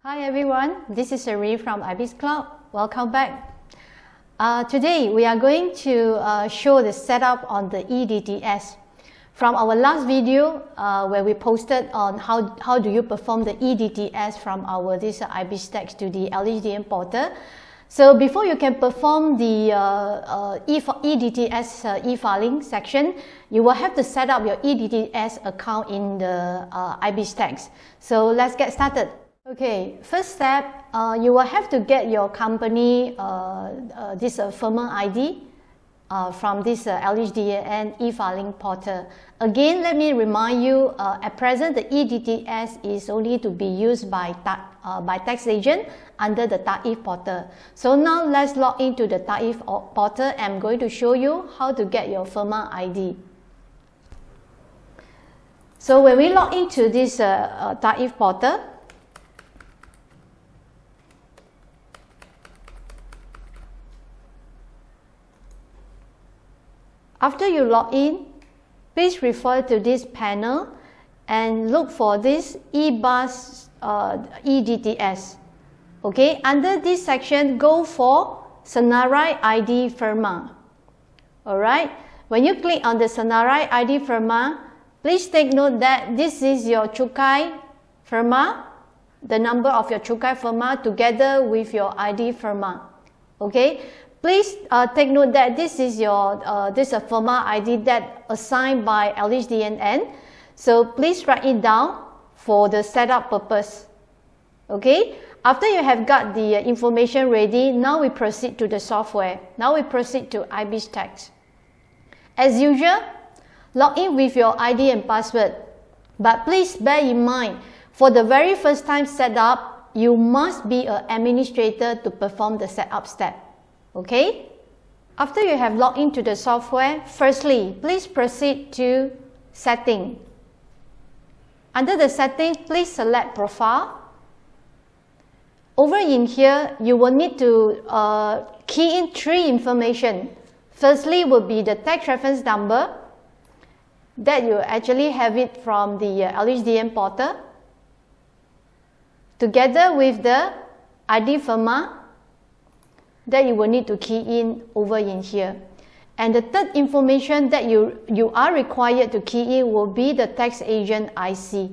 Hi everyone, this is Sheree from iBiZZcloud. Welcome back. Today we are going to show the setup on the e-Dts. From our last video where we posted on how do you perform the e-Dts from our iBiZZtax to the LHDN portal. So before you can perform the e-Dts e-filing section, you will have to set up your e-Dts account in the iBiZZtax. So let's get started. Okay, first step, you will have to get your company firma ID from this LHDN e-filing portal. Again, let me remind you, at present the e-Dts is only to be used by tax agent under the TAeF portal. So now let's log into the TAeF portal. I'm going to show you how to get your firma ID. So when we log into this TAeF portal, after you log in, please refer to this panel and look for this e-Dts. Okay, under this section, go for Senarai ID Firma. Alright, when you click on the Senarai ID Firma, please take note that this is your Cukai Firma, the number of your Cukai Firma together with your ID Firma. Okay. Please take note that this is your firma ID that assigned by LHDNN. So please write it down for the setup purpose. Okay. After you have got the information ready, now we proceed to the software. Now we proceed to iBiZZtax. As usual, log in with your ID and password. But please bear in mind, for the very first time setup, you must be an administrator to perform the setup step. Okay, after you have logged into the software, firstly, please proceed to Setting. Under the Setting, please select Profile. Over in here, you will need to key in three information. Firstly will be the tax reference number that you actually have it from the LHDN portal, together with the ID firma that you will need to key in over in here. And the third information that you are required to key in will be the tax agent IC.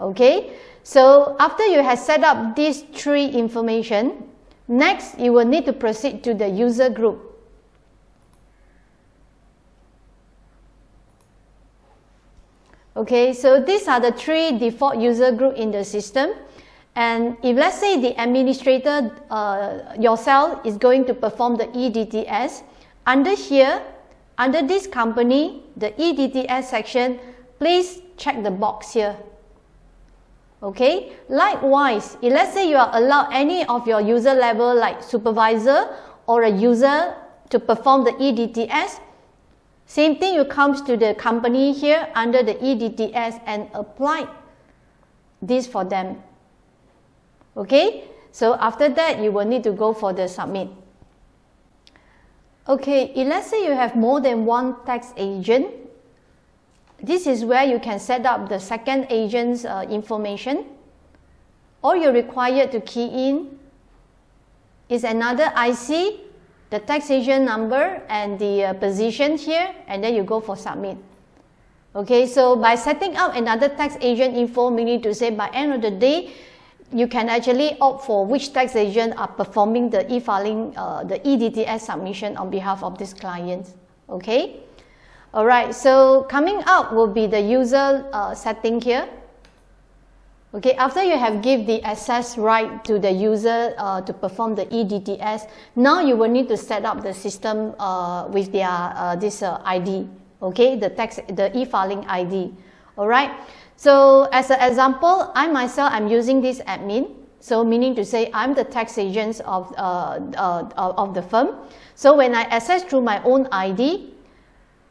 Okay, so after you have set up these three information, next you will need to proceed to the user group. Okay, so these are the three default user group in the system. And if let's say the administrator yourself is going to perform the e-Dts, under here, under this company, the e-Dts section, please check the box here. Okay. Likewise, if let's say you are allowed any of your user level like supervisor or a user to perform the e-Dts, same thing, you come to the company here under the e-Dts and apply this for them. Okay, so after that, you will need to go for the submit. Okay, if let's say you have more than one tax agent, this is where you can set up the second agent's information. All you're required to key in is another IC, the tax agent number, and the position here, and then you go for submit. Okay, so by setting up another tax agent info, meaning to say by end of the day, you can actually opt for which tax agent are performing the e-filing, the e-Dts submission on behalf of this client. Okay. All right. So coming up will be the user setting here. Okay. After you have give the access right to the user to perform the e-Dts, now you will need to set up the system with their this ID. Okay. The e-filing ID. All right. So as an example, I myself am using this admin. So meaning to say I'm the tax agent of the firm. So when I access through my own ID,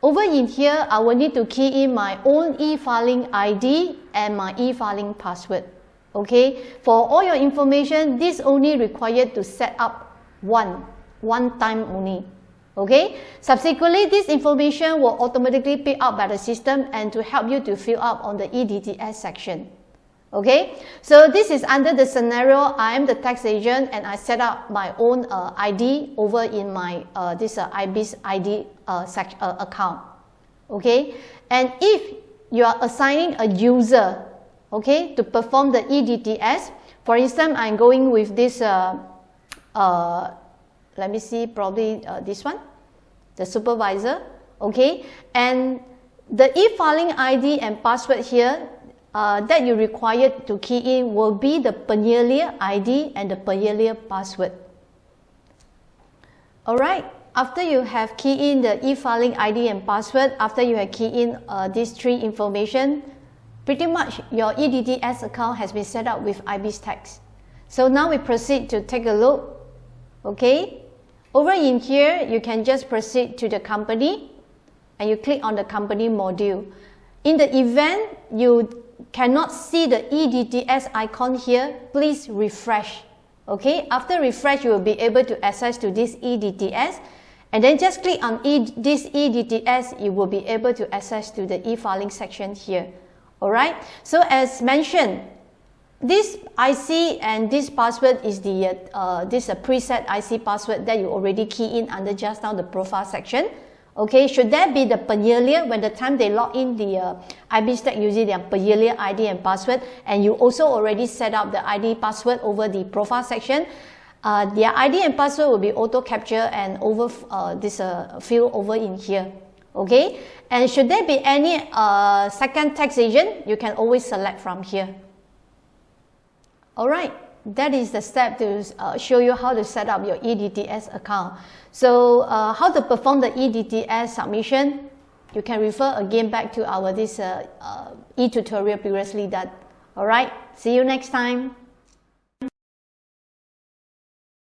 over in here I will need to key in my own e-filing ID and my e-filing password. Okay. For all your information, this only required to set up one time only. Okay. Subsequently, this information will automatically pick up by the system and to help you to fill up on the e-Dts section. Okay, so this is under the scenario I am the tax agent and I set up my own ID over in my this iBiZZid account. Okay, and if you are assigning a user, okay, to perform the e-Dts, for instance, I'm going with this, let me see, probably this one, the supervisor, okay, and the e-filing ID and password here that you required to key in will be the per year ID and the per year password. Alright, after you have keyed in the e-filing ID and password, after you have keyed in these three information, pretty much your e-Dts account has been set up with iBiZZtax. So now we proceed to take a look. Okay, over in here you can just proceed to the company and you click on the company module. In the event you cannot see the e-Dts icon here, please refresh. Okay, after refresh you will be able to access to this e-Dts, and then just click on this e-Dts, you will be able to access to the e-filing section here. Alright, so as mentioned, this IC and this password is the this preset IC password that you already key in under just now the profile section. Okay, should that be the per year when the time they log in the iBiZZtax using their per year ID and password, and you also already set up the ID password over the profile section, their ID and password will be auto capture and over this field over in here. Okay, and should there be any second tax agent, you can always select from here. Alright, that is the step to show you how to set up your e-Dts account. So how to perform the e-Dts submission, you can refer again back to our this e-tutorial previously done. Alright, see you next time.